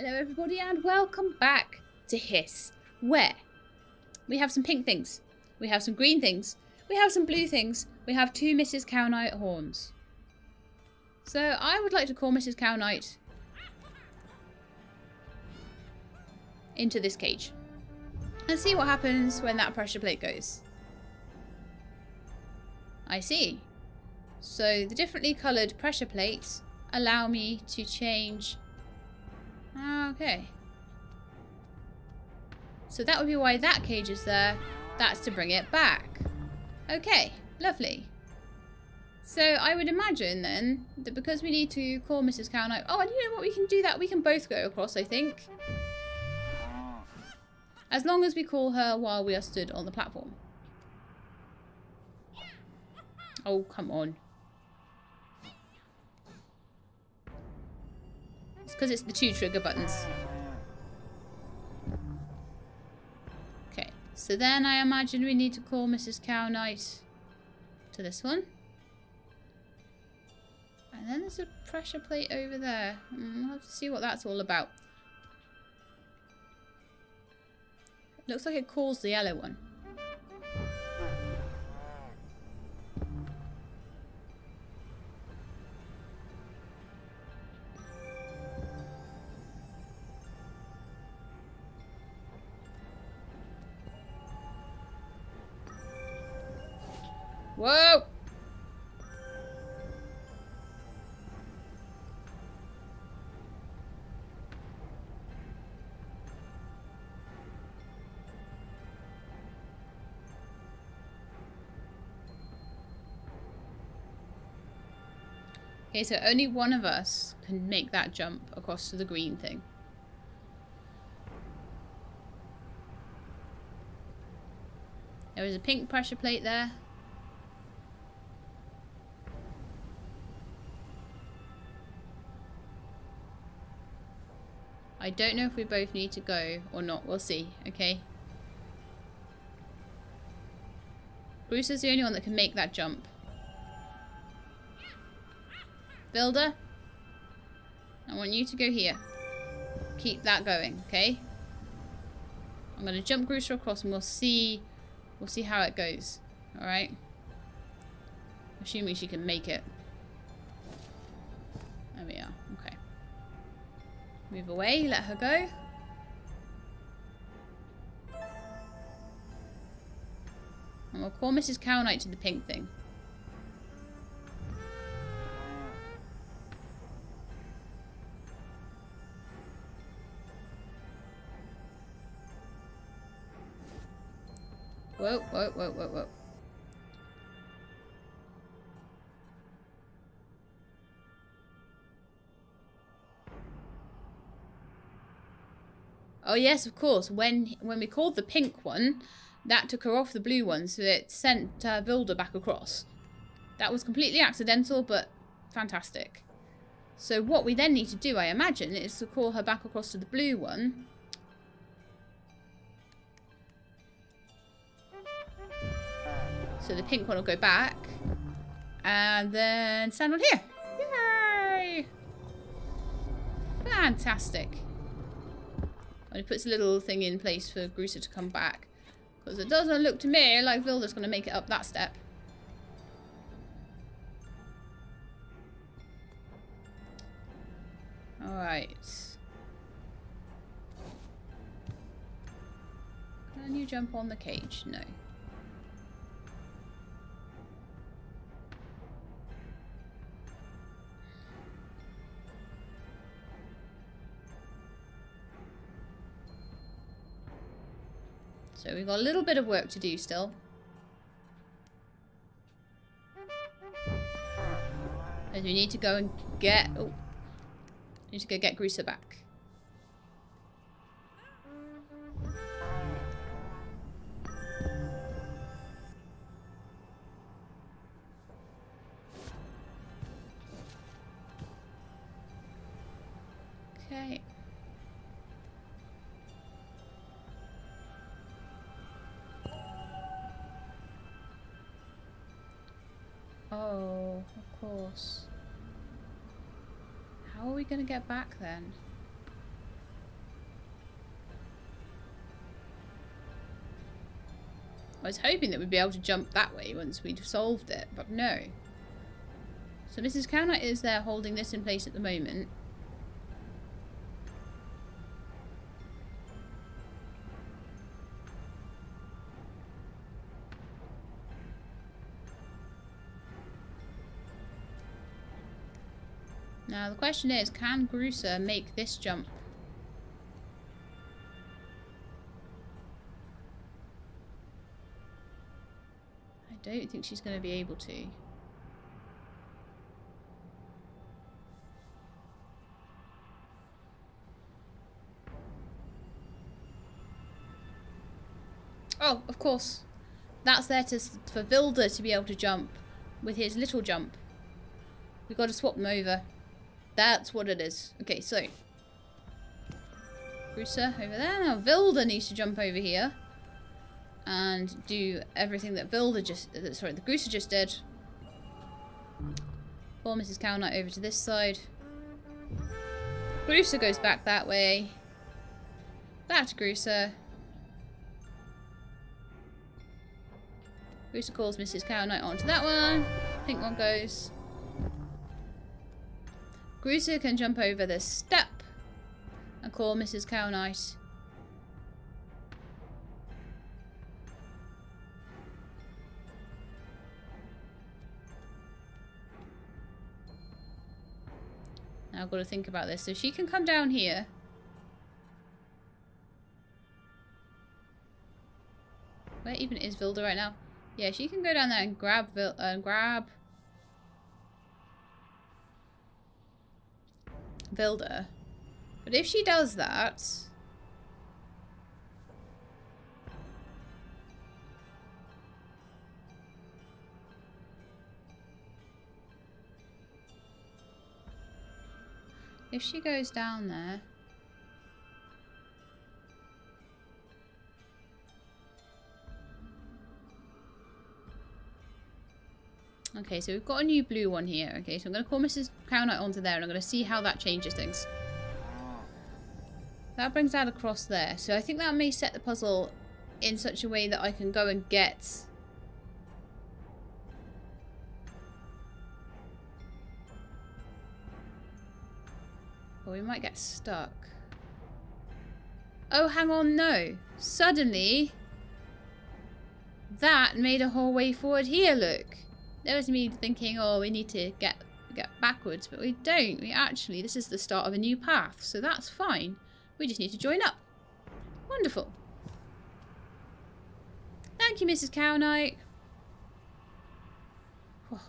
Hello everybody and welcome back to Hyss, where we have some pink things, we have some green things, we have some blue things, we have two Mrs. Cowknight horns. So I would like to call Mrs. Cowknight into this cage and see what happens when that pressure plate goes. I see. So the differently coloured pressure plates allow me to change. Okay. So that would be why that cage is there. That's to bring it back. Okay, lovely. So I would imagine then that because we need to call Mrs. Cowknight. Oh, and you know what? We can do that. We can both go across, I think. As long as we call her while we are stood on the platform. Oh, come on. It's because it's the two trigger buttons. Okay, so then I imagine we need to call Mrs. Cowknight to this one. And then there's a pressure plate over there. We'll have to see what that's all about. Looks like it calls the yellow one. Whoa! Okay, so only one of us can make that jump across to the green thing. There is a pink pressure plate there. I don't know if we both need to go or not. We'll see, okay? Grusa's the only one that can make that jump. Vilde, I want you to go here. Keep that going, okay? I'm going to jump Grusa across and we'll see how it goes. Alright? Assuming she can make it. There we are. Okay. Move away, let her go. And we'll call Mrs. Cowknight to the pink thing. Whoa, whoa, whoa, whoa, whoa. Oh yes, of course. When we called the pink one, that took her off the blue one, so it sent Vilde back across. That was completely accidental, but fantastic. So what we then need to do, I imagine, is to call her back across to the blue one. So the pink one will go back. And then stand on here. Yay! Fantastic. And it puts a little thing in place for Grusa to come back. Because it doesn't look to me like Vilde's going to make it up that step. Alright. Can you jump on the cage? No. So we've got a little bit of work to do still. As we need to go and get... Oh. Need to go get Grusa back. Okay. Oh, of course. How are we going to get back then? I was hoping that we'd be able to jump that way once we'd solved it, but no. So Mrs. Cowknight is there holding this in place at the moment. Now the question is, can Grusa make this jump? I don't think she's going to be able to. Oh, of course. That's there for Vilde to be able to jump with his little jump. We've got to swap them over. That's what it is. Okay, so Grusa over there. Now Vilde needs to jump over here and do everything that the Grusa just did. Pull Mrs. Cowknight over to this side. Grusa goes back that way. Back to Grusa. Grusa calls Mrs. Cowknight onto that one. Pink one goes. Grusa can jump over this step and call Mrs. Cowknight. Now I've got to think about this. So she can come down here. Where even is Vilde right now? Yeah, she can go down there and grab Vilde. But if she does that, if she goes down there, okay, so we've got a new blue one here. Okay, so I'm going to call Mrs. Cowknight onto there and I'm going to see how that changes things. That brings that across there. So I think that may set the puzzle in such a way that I can go and get... Or we might get stuck. Oh, hang on, no. Suddenly, that made a whole way forward here, look. There was me thinking, oh, we need to get backwards, but we don't. This is the start of a new path, so that's fine. We just need to join up. Wonderful. Thank you, Mrs. Cowknight. Oh.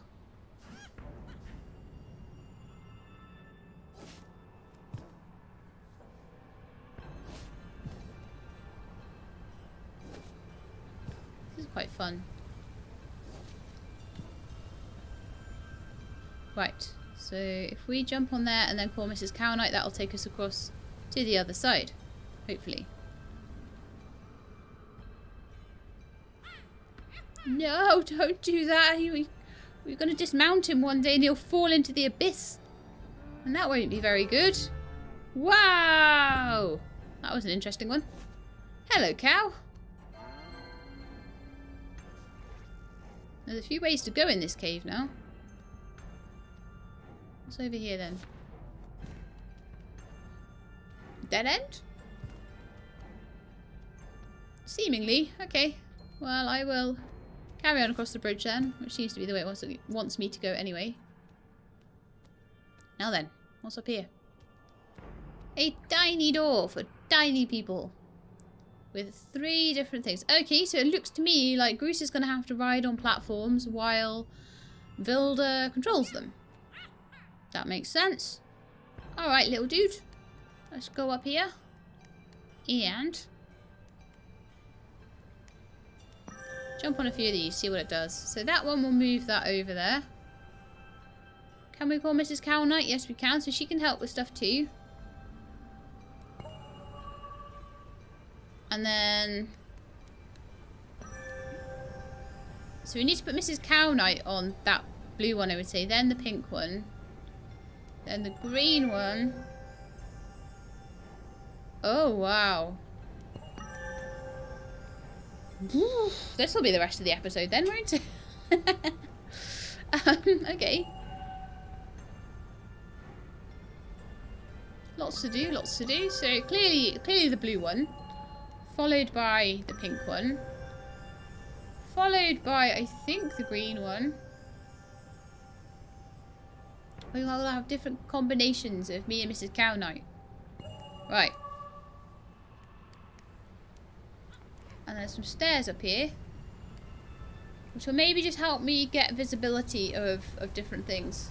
This is quite fun. Right, so if we jump on there and then call Mrs. Cowknight, that'll take us across to the other side, hopefully. No, don't do that. We're going to dismount him one day and he'll fall into the abyss. And that won't be very good. Wow! That was an interesting one. Hello, cow. There's a few ways to go in this cave now. What's over here then? Dead end? Seemingly. Okay. Well, I will carry on across the bridge then, which seems to be the way it wants me to go anyway. Now then, what's up here? A tiny door for tiny people. With 3 different things. Okay, so it looks to me like Grusa's going to have to ride on platforms while Vilde controls them. That makes sense. Alright, little dude. Let's go up here. And jump on a few of these, see what it does. So that one will move that over there. Can we call Mrs. Cowknight? Yes, we can. So she can help with stuff too. And then... So we need to put Mrs. Cowknight on that blue one, I would say. Then the pink one. Then the green one. Oh, wow. This will be the rest of the episode then, won't it? Okay. Lots to do, lots to do. So clearly the blue one, followed by the pink one, followed by, I think, the green one. We will have different combinations of me and Mrs. Cowknight. Right. And there's some stairs up here, which will maybe just help me get visibility of different things.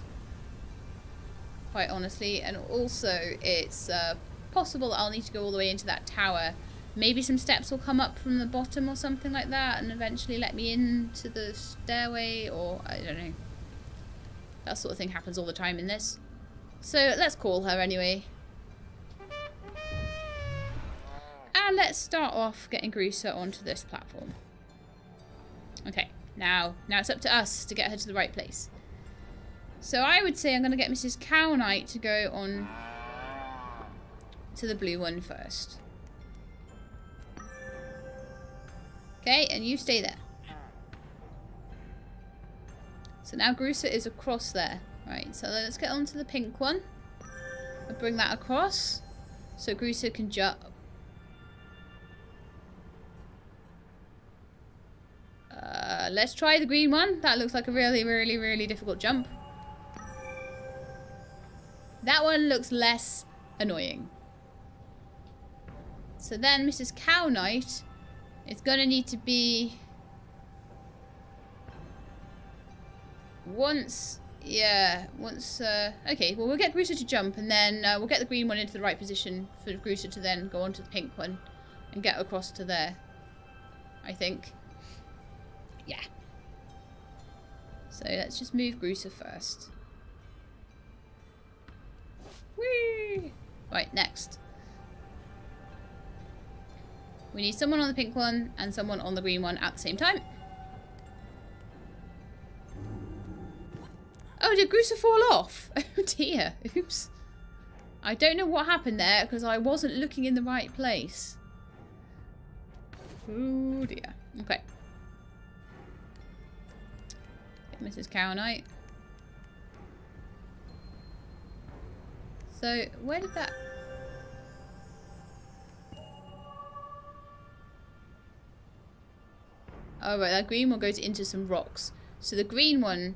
Quite honestly. And also, it's possible that I'll need to go all the way into that tower. Maybe some steps will come up from the bottom or something like that and eventually let me into the stairway, or I don't know. That sort of thing happens all the time in this. So let's call her anyway. And let's start off getting Grusa onto this platform. Okay, now it's up to us to get her to the right place. So I would say I'm going to get Mrs. Cowknight to go on to the blue one first. Okay, and you stay there. So now Grusa is across there. Right, so let's get onto the pink one. I'll bring that across so Grusa can jump. Let's try the green one. That looks like a really difficult jump. That one looks less annoying. So then Mrs. Cowknight is going to need to be... okay, well, we'll get Grusa to jump, and then we'll get the green one into the right position for Grusa to then go on to the pink one and get across to there, I think. Yeah. So let's just move Grusa first. Whee! Right, next. We need someone on the pink one and someone on the green one at the same time. Oh, did Grusa fall off? Oh dear. Oops. I don't know what happened there because I wasn't looking in the right place. Oh dear. Okay. Get Mrs. Cowknight. So, where did that... Oh right, that green one goes into some rocks. So the green one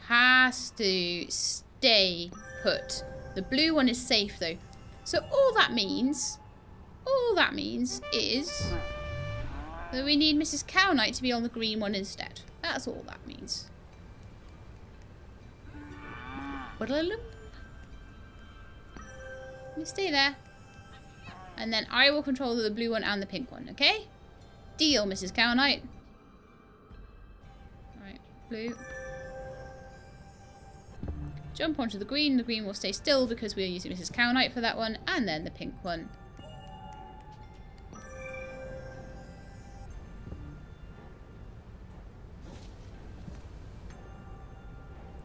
has to stay put. The blue one is safe though. So all that means is that we need Mrs. Cowknight to be on the green one instead. That's all that means. You stay there. And then I will control the blue one and the pink one, okay? Deal, Mrs. Cowknight. Right, blue. Jump onto the green will stay still because we're using Mrs. Cowknight for that one, and then the pink one.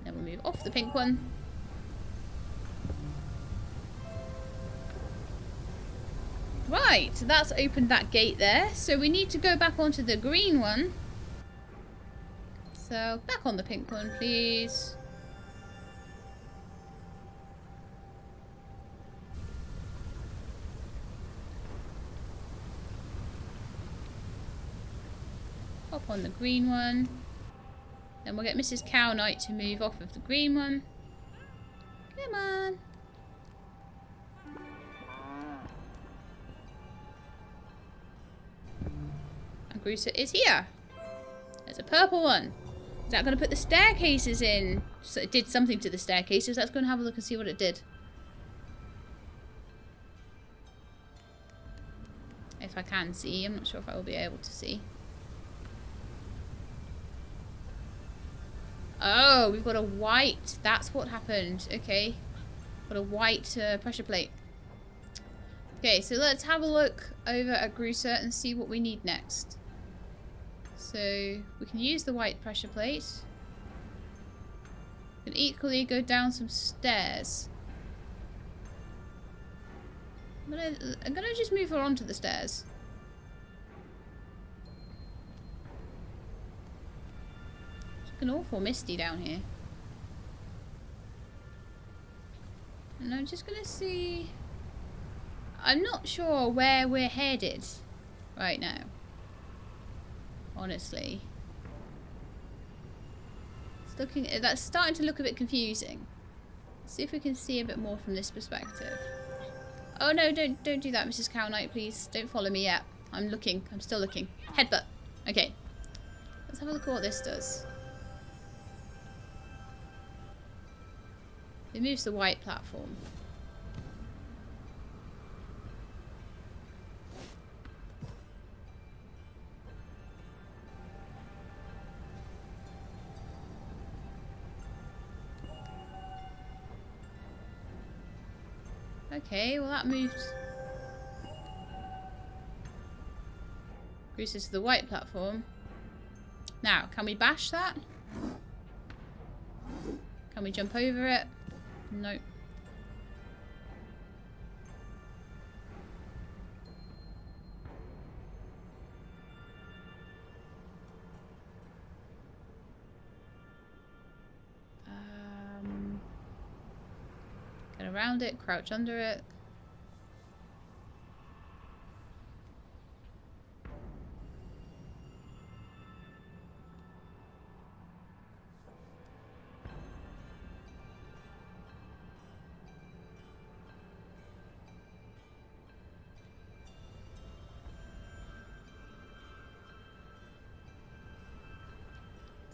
Then we'll move off the pink one. Right, so that's opened that gate there. So we need to go back onto the green one. So back on the pink one, please. Hop on the green one. Then we'll get Mrs. Cowknight to move off of the green one. Come on. And Grusa is here. There's a purple one. Is that going to put the staircases in? So it did something to the staircases. Let's go and have a look and see what it did. If I can see. I'm not sure if I will be able to see. Oh, we've got a white. That's what happened. Okay. Got a white pressure plate. Okay, so let's have a look over at Grusa and see what we need next. So, we can use the white pressure plate. We can equally go down some stairs. I'm gonna just move her onto the stairs. looking awful misty down here. And I'm just gonna see... I'm not sure where we're headed right now. Honestly. It's looking... That's starting to look a bit confusing. Let's see if we can see a bit more from this perspective. Oh no, don't do that, Mrs. Cowknight, please. Don't follow me yet. I'm looking. I'm still looking. Headbutt. Okay. Let's have a look at what this does. It moves the white platform. Okay, well that moved Grusa to the white platform. Now, can we bash that? Can we jump over it? Nope. Get around it, crouch under it.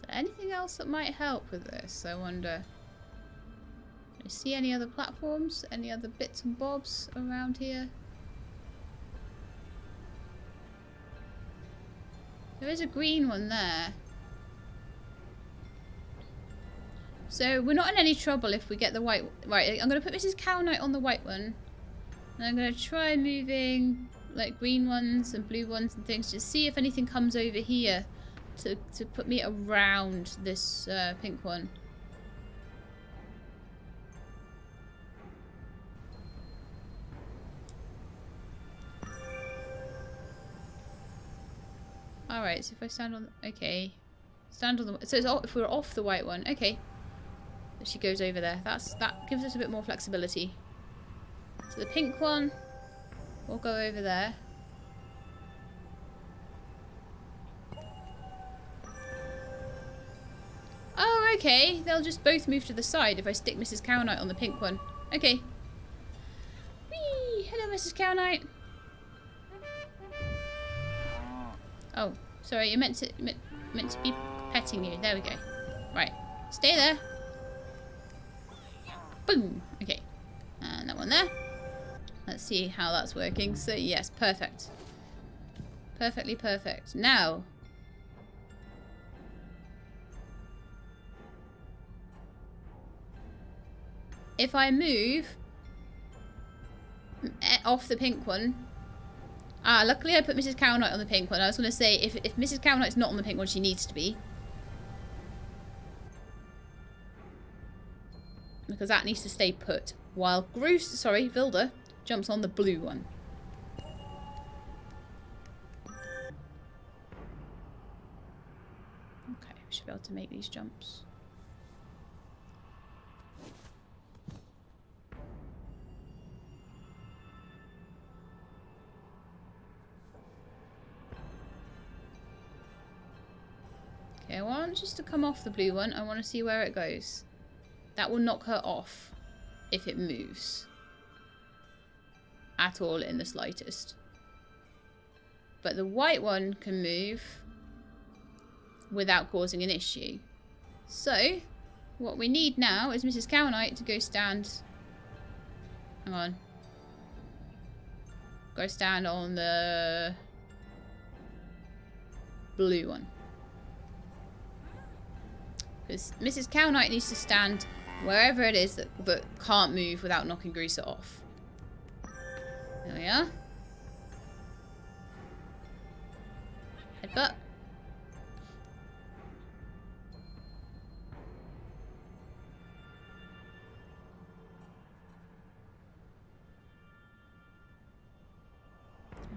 Anything else that might help with this, I wonder? Do you see any other platforms? Any other bits and bobs around here? There is a green one there. So we're not in any trouble if we get the white... Right, I'm going to put Mrs. Cowknight on the white one. And I'm going to try moving like green ones and blue ones and things to see if anything comes over here. To put me around this pink one. Alright, so if I stand on... Okay. Stand on the... So it's if we're off the white one. Okay. She goes over there. That gives us a bit more flexibility. So the pink one will go over there. Oh, okay. They'll just both move to the side if I stick Mrs. Cowknight on the pink one. Okay. Whee! Hello, Mrs. Cowknight. Oh, sorry. You meant to be petting you. There we go. Right. Stay there. Boom. Okay. And that one there. Let's see how that's working. So, yes. Perfect. Perfectly perfect. Now... if I move off the pink one... Ah, luckily I put Mrs. Cowknight on the pink one. I was going to say, if Mrs. Cowknight's not on the pink one, she needs to be. Because that needs to stay put. While Vilde jumps on the blue one. Okay, we should be able to make these jumps. Okay, I want just to come off the blue one. I want to see where it goes. That will knock her off if it moves. At all in the slightest. But the white one can move without causing an issue. So, what we need now is Mrs. Cowknight to go stand... Hang on. Go stand on the blue one. Because Mrs. Cowknight needs to stand wherever it is that can't move without knocking Grusa off. There we are. Headbutt.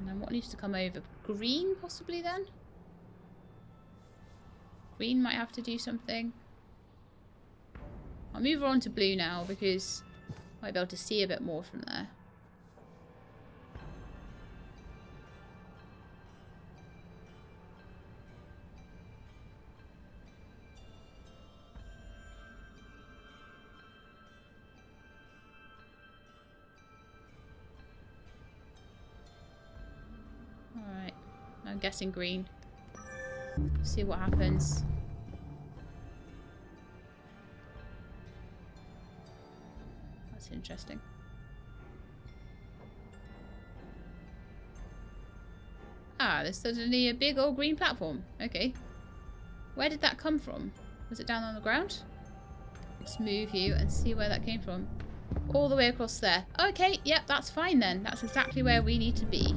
And then what needs to come over? Green, possibly, then? Green might have to do something. I'll move her on to blue now because I might be able to see a bit more from there. Alright, I'm guessing green. See what happens. That's interesting. Ah, there's suddenly a big old green platform. Okay. Where did that come from? Was it down on the ground? Let's move you and see where that came from. All the way across there. Okay, yep, that's fine then. That's exactly where we need to be.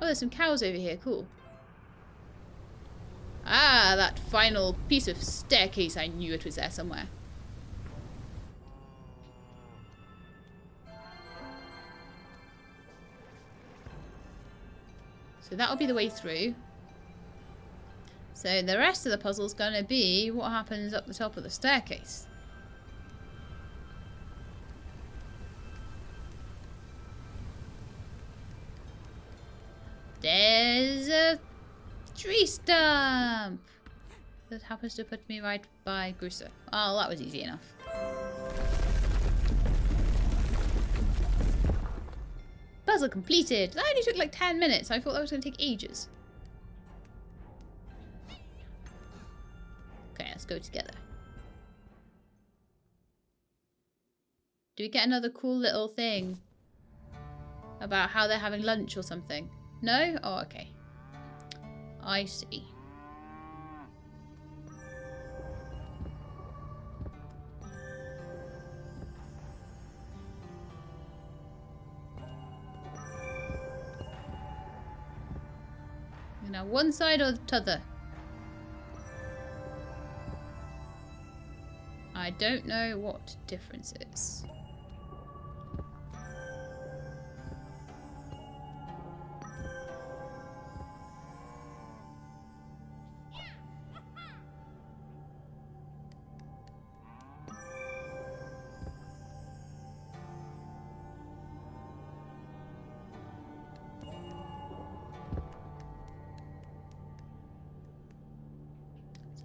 Oh, there's some cows over here. Cool. Ah, that final piece of staircase. I knew it was there somewhere. So that'll be the way through. So the rest of the puzzle's going to be what happens up the top of the staircase. There's a tree stump that happens to put me right by Grusa. Oh, that was easy enough. Puzzle completed. That only took like 10 minutes. I thought that was going to take ages. Okay, let's go together. Do we get another cool little thing about how they're having lunch or something? No? Oh, okay. I see. Now, one side or the t'other? I don't know what difference is.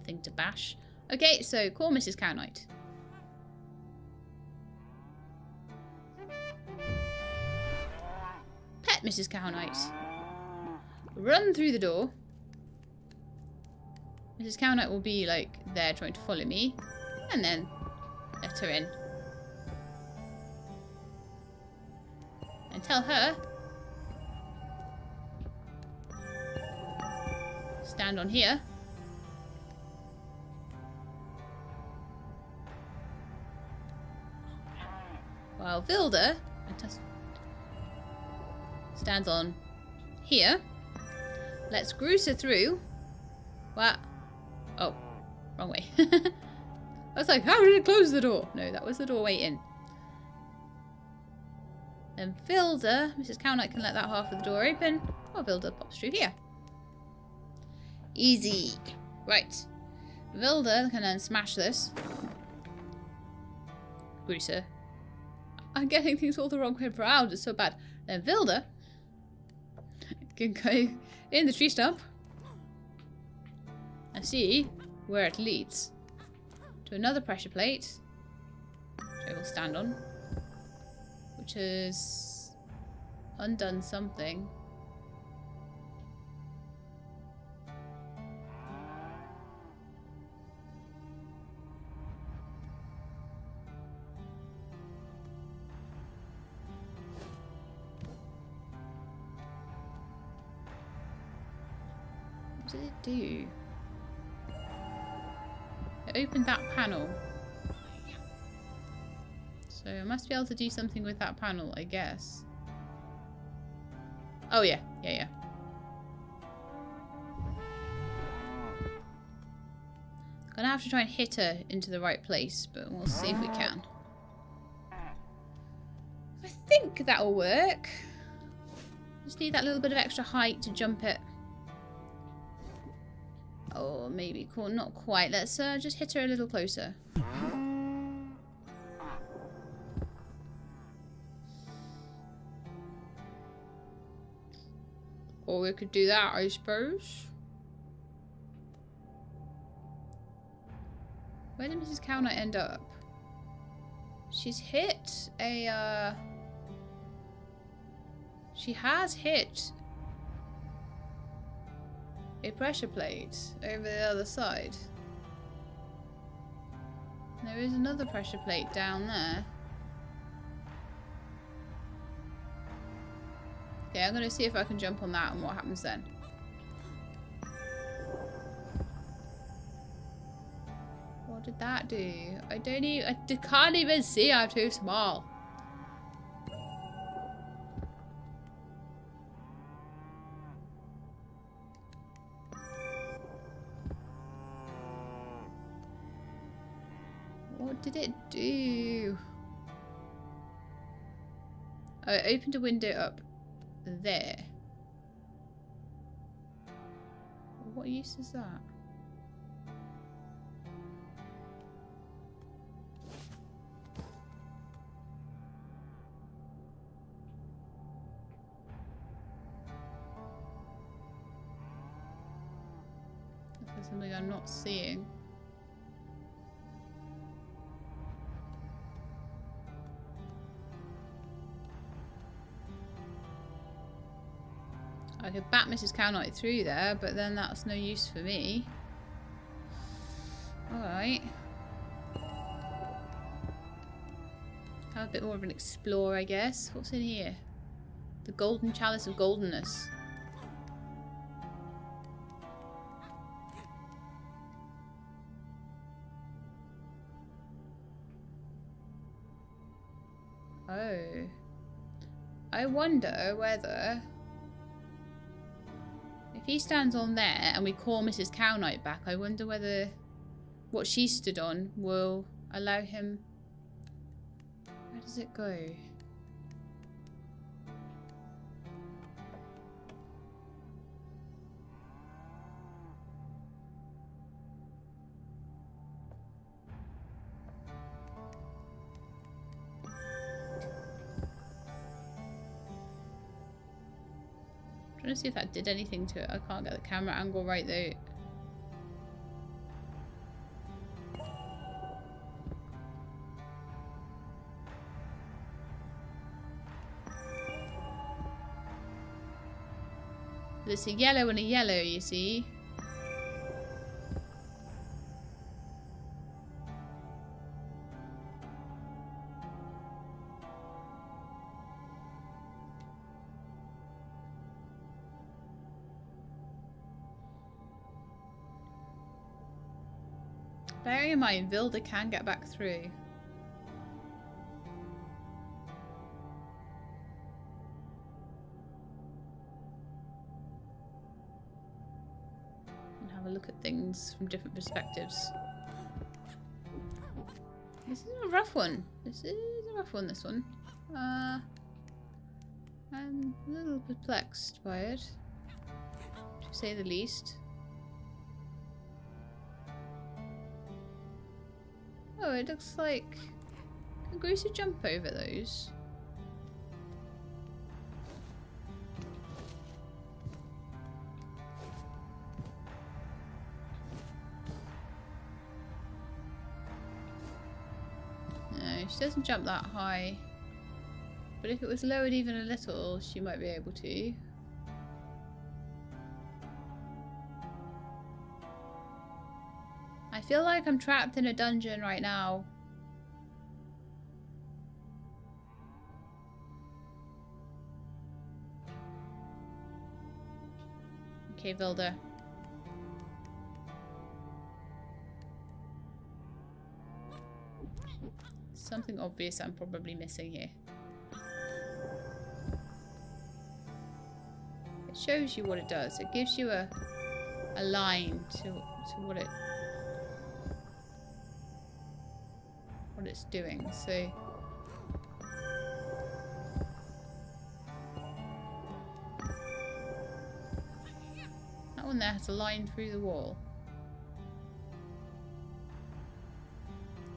Thing to bash. Okay, so call Mrs. Cowknight. Pet Mrs. Cowknight. Run through the door. Mrs. Cowknight will be like there trying to follow me, and then let her in. And tell her stand on here. While Vilde stands on here. Let's Grusa through. What? Oh, wrong way. I was like, how did it close the door? No, that was the doorway in. Then Vilde, Mrs. Cowknight can let that half of the door open. While Vilde pops through here. Easy. Right. Vilde can then smash this. Grusa. I'm getting things all the wrong way around. It's so bad. Then Vilde can go in the tree stump and see where it leads to another pressure plate, which I will stand on, which has undone something. What did it do? It opened that panel. So I must be able to do something with that panel, I guess. Oh yeah, yeah. Gonna have to try and hit her into the right place, but we'll see if we can. I think that'll work. Just need that little bit of extra height to jump it. Oh, maybe cool. Not quite. Let's just hit her a little closer. Or we could do that, I suppose. Where did Mrs. Cowknight end up? She's hit a, She has hit a pressure plate over the other side. There is another pressure plate down there. Okay, I'm gonna see if I can jump on that and what happens then. What did that do? I can't even see, I'm too small. What did it do? Oh, it opened a window up there. What use is that? That's something I'm not seeing. I could bat Mrs. Cowknight through there, but then that's no use for me. Alright. Have a bit more of an explore, I guess. What's in here? The golden chalice of goldenness. Oh. I wonder whether... if he stands on there and we call Mrs. Cowknight back, I wonder whether what she stood on will allow him... Where does it go? I'm trying to see if that did anything to it. I can't get the camera angle right though. There's a yellow and a yellow, you see. Bearing in mind, Vilde can get back through. And have a look at things from different perspectives. This is a rough one. This is a rough one, this one. I'm a little perplexed by it, to say the least. Oh, it looks like... Can Grusa jump over those? No, she doesn't jump that high. But if it was lowered even a little, she might be able to. I feel like I'm trapped in a dungeon right now. Okay, Vilde. Something obvious I'm probably missing here. It shows you what it does. It gives you a line to what it... what it's doing. So that one there has a line through the wall.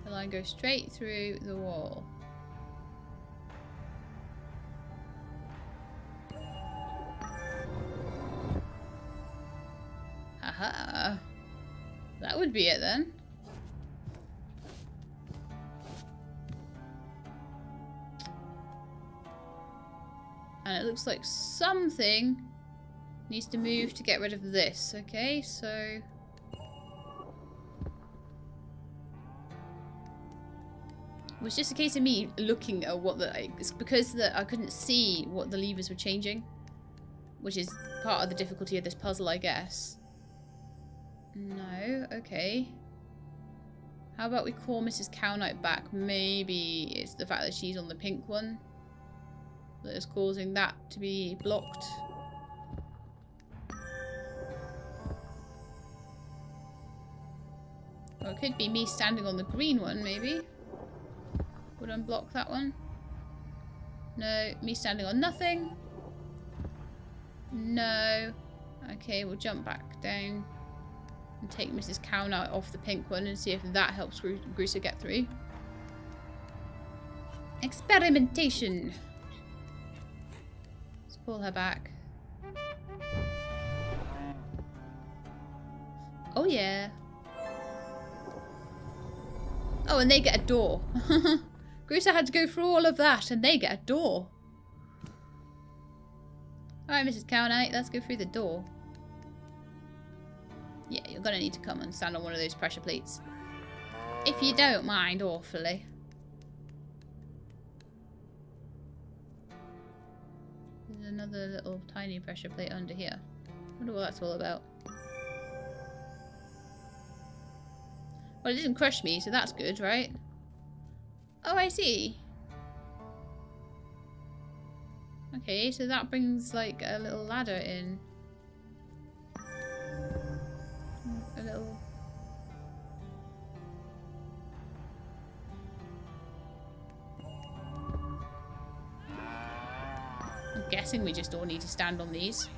The line goes straight through the wall. Aha! That would be it then. And it looks like something needs to move to get rid of this. Okay, so it was just a case of me looking at what it's because I couldn't see what the levers were changing, which is part of the difficulty of this puzzle, I guess. No, okay. How about we call Mrs. Cowknight back? Maybe it's the fact that she's on the pink one that is causing that to be blocked. Or it could be me standing on the green one, maybe. Would unblock that one. No, me standing on nothing. No. Okay, we'll jump back down and take Mrs. Cowknight off the pink one and see if that helps Grusa get through. Experimentation. Let's pull her back. Oh yeah. Oh, and they get a door. Grusa had to go through all of that and they get a door. Alright, Mrs. Cowknight, let's go through the door. Yeah, you're gonna need to come and stand on one of those pressure plates. If you don't mind, awfully. There's another little tiny pressure plate under here. I wonder what that's all about. Well, it didn't crush me, so that's good, right? Oh, I see. Okay, so that brings, like, a little ladder in. A little... I'm guessing we just all need to stand on these.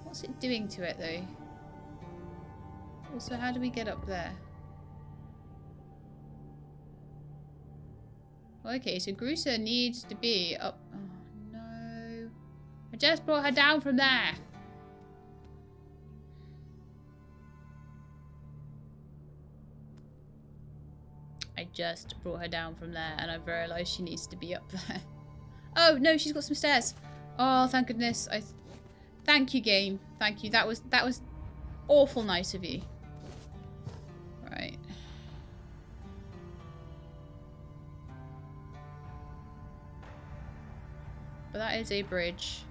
What's it doing to it, though? Also, how do we get up there? Okay, so Grusa needs to be up... Oh, no. I just brought her down from there. I just brought her down from there, and I've realised she needs to be up there. Oh, no, she's got some stairs. Oh, thank goodness. Thank you, game. Thank you. That was awful nice of you. Right. But that is a bridge.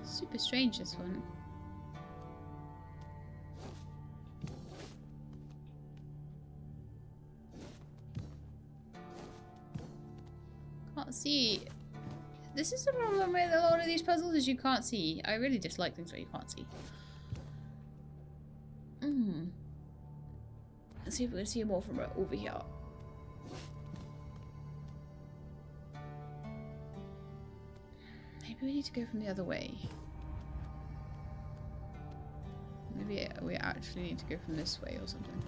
Super strange, this one. Can't see. This is the problem with a lot of these puzzles, is you can't see. I really dislike things where you can't see. Let's see if we can see more from over here. Maybe we need to go from the other way. Maybe we actually need to go from this way or something.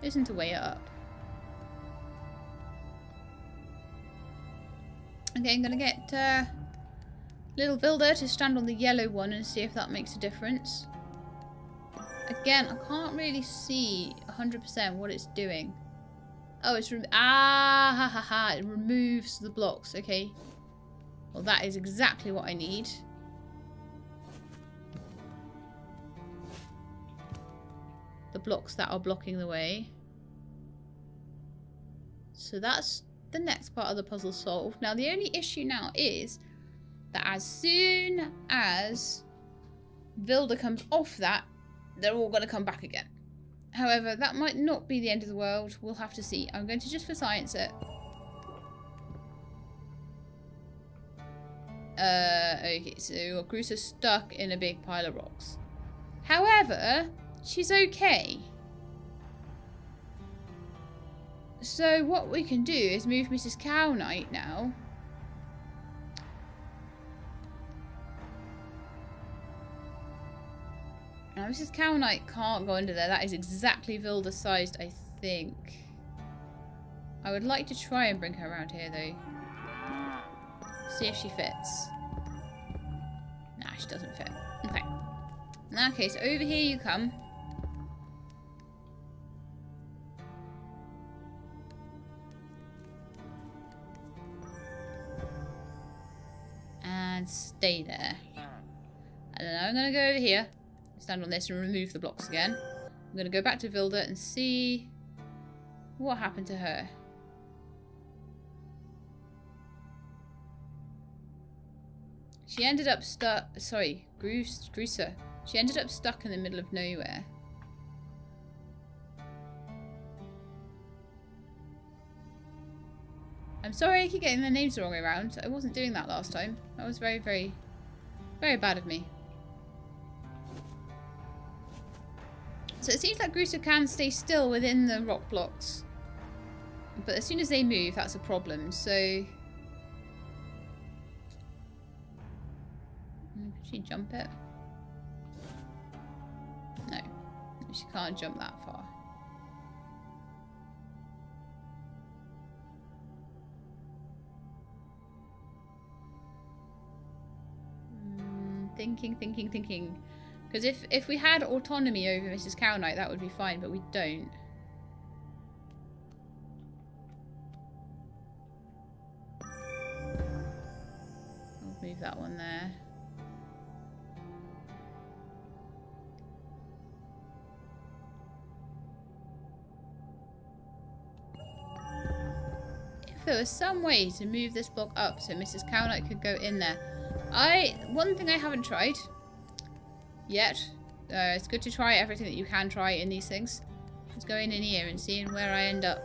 Isn't a way up. Okay, I'm going to get little Vilde to stand on the yellow one and see if that makes a difference. Again, I can't really see 100% what it's doing. Oh, it's... it removes the blocks. Okay. Well, that is exactly what I need. The blocks that are blocking the way. So that's the next part of the puzzle solved. Now, the only issue now is that as soon as Vilde comes off that, they're all going to come back again. However, that might not be the end of the world. We'll have to see. I'm going to just for science it. Okay, so Grusa's stuck in a big pile of rocks. However, she's okay. So what we can do is move Mrs. Cowknight now. Now, Mrs. Cowknight can't go under there. That is exactly Vilda's sized, I think. I would like to try and bring her around here, though. See if she fits. Nah, she doesn't fit. Okay. In that case, over here you come. And stay there. And then I'm going to go over here. Stand on this and remove the blocks again. I'm going to go back to Vilde and see what happened to her. She ended up stuck... Sorry, Grusa. She ended up stuck in the middle of nowhere. I'm sorry I keep getting their names the wrong way around. I wasn't doing that last time. That was very, very, very bad of me. So it seems like Grusa can stay still within the rock blocks. But as soon as they move, that's a problem. So... Can she jump it? No. She can't jump that far. Thinking. Because if we had autonomy over Mrs. Cowknight, that would be fine, but we don't. I'll move that one there. If there was some way to move this block up so Mrs. Cowknight could go in there. One thing I haven't tried yet. It's good to try everything that you can try in these things. Just going in here and seeing where I end up.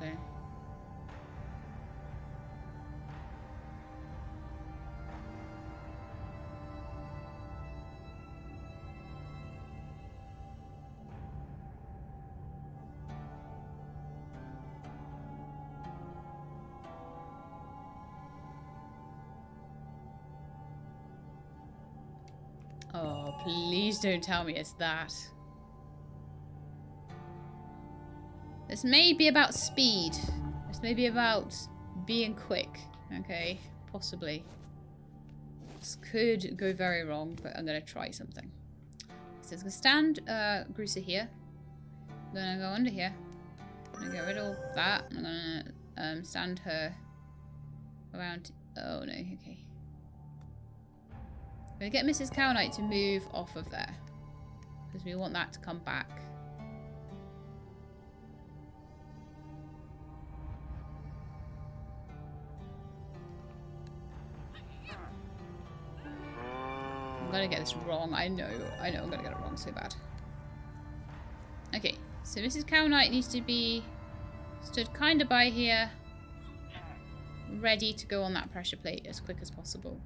Okay. Oh, please don't tell me it's that. This may be about speed. This may be about being quick. Okay, possibly. This could go very wrong, but I'm going to try something. So it's going to stand Grusa here. I'm going to go under here. I'm going to get rid of all that. I'm going to stand her around... Oh, no, okay. I'm going to get Mrs. Cowknight to move off of there. Because we want that to come back. I'm going to get this wrong. I know I'm going to get it wrong so bad. Okay, so Mrs. Cowknight needs to be stood kind of by here. Ready to go on that pressure plate as quick as possible.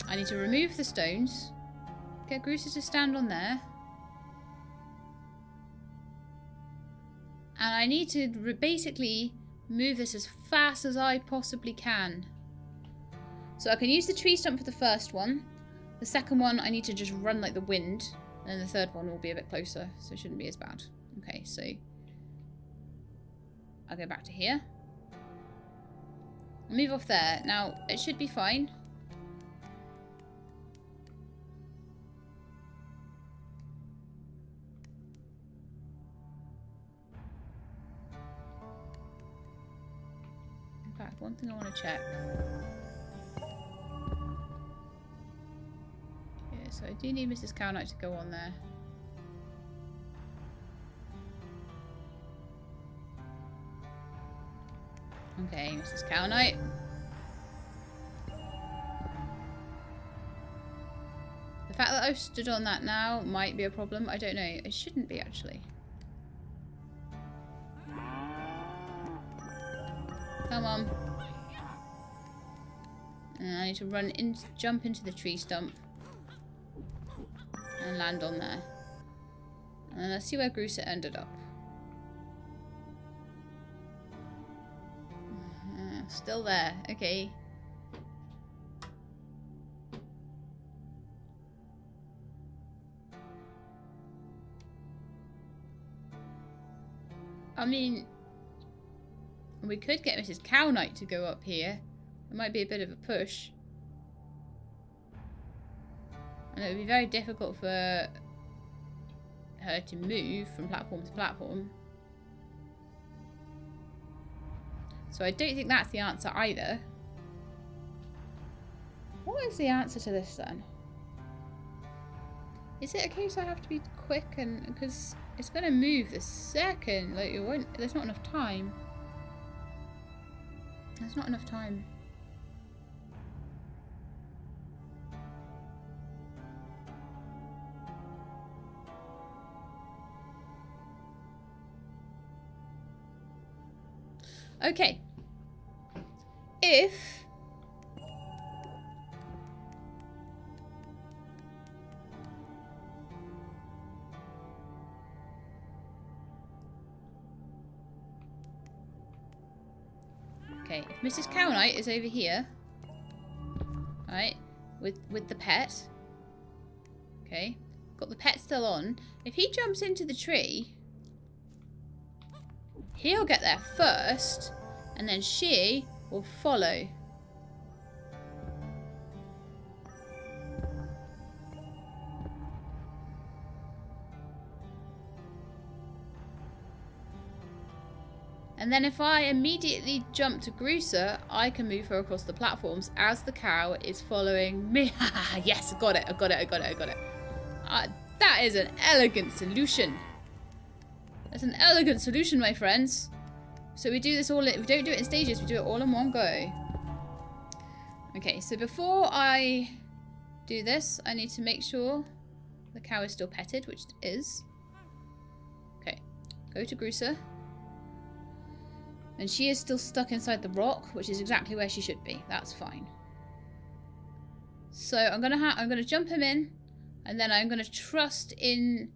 I need to remove the stones. Get Grusa to stand on there. And I need to basically move this as fast as I possibly can. So I can use the tree stump for the first one. The second one I need to just run like the wind. And the third one will be a bit closer, so it shouldn't be as bad. Okay, so I'll go back to here. Move off there. Now, it should be fine. In fact, one thing I want to check. Yeah, so I do need Mrs. Cowknight to go on there. Okay, Mrs. Cowknight. The fact that I've stood on that now might be a problem. I don't know. It shouldn't be, actually. Come on. And I need to run in, jump into the tree stump. And land on there. And let's see where Grusa ended up. Still there. Okay. I mean, we could get Mrs. Cowknight to go up here. It might be a bit of a push. And it would be very difficult for her to move from platform to platform. So I don't think that's the answer either. What is the answer to this then? Is it a case I have to be quick and because it's going to move the second? Like it won't. There's not enough time. There's not enough time. Okay. If Mrs. Cowknight is over here, right, with the pet. Okay, got the pet still on. If he jumps into the tree, he'll get there first, and then she will follow. And then if I immediately jump to Grusa, I can move her across the platforms as the cow is following me. Yes, I got it. That is an elegant solution. That's an elegant solution, my friends. So we do this all, we don't do it in stages, we do it all in one go. Okay, so before I do this, I need to make sure the cow is still petted, which it is. Okay, go to Grusa. And she is still stuck inside the rock, which is exactly where she should be. That's fine. So I'm gonna jump him in, and then I'm gonna trust in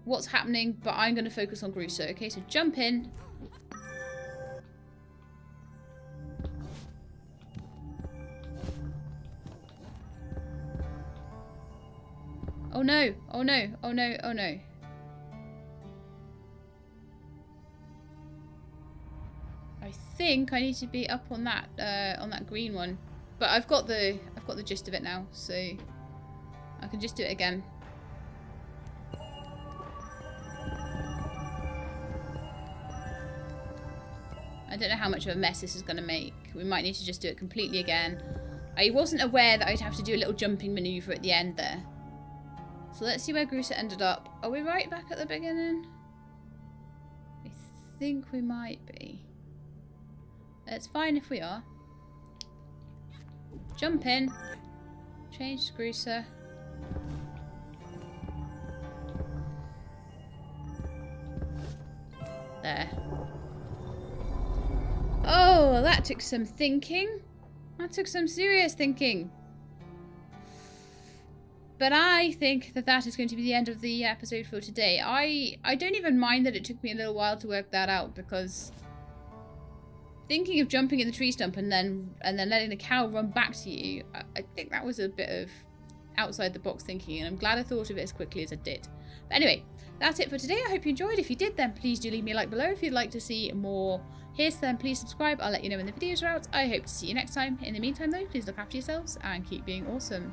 what's happening, but I'm gonna focus on Grusa. Okay, so jump in. Oh no! Oh no! Oh no! Oh no! I think I need to be up on that green one, but I've got the gist of it now, so I can just do it again. I don't know how much of a mess this is going to make. We might need to just do it completely again. I wasn't aware that I'd have to do a little jumping maneuver at the end there. So let's see where Grusa ended up. Are we right back at the beginning? I think we might be. It's fine if we are. Jump in. Change to Grusa. There. Oh, that took some thinking. That took some serious thinking. But I think that that is going to be the end of the episode for today. I don't even mind that it took me a little while to work that out, because thinking of jumping in the tree stump and then letting the cow run back to you, I think that was a bit of outside the box thinking, and I'm glad I thought of it as quickly as I did. But anyway, that's it for today. I hope you enjoyed. If you did, then please do leave me a like below. If you'd like to see more Hyss, then please subscribe. I'll let you know when the videos are out. I hope to see you next time. In the meantime, though, please look after yourselves and keep being awesome.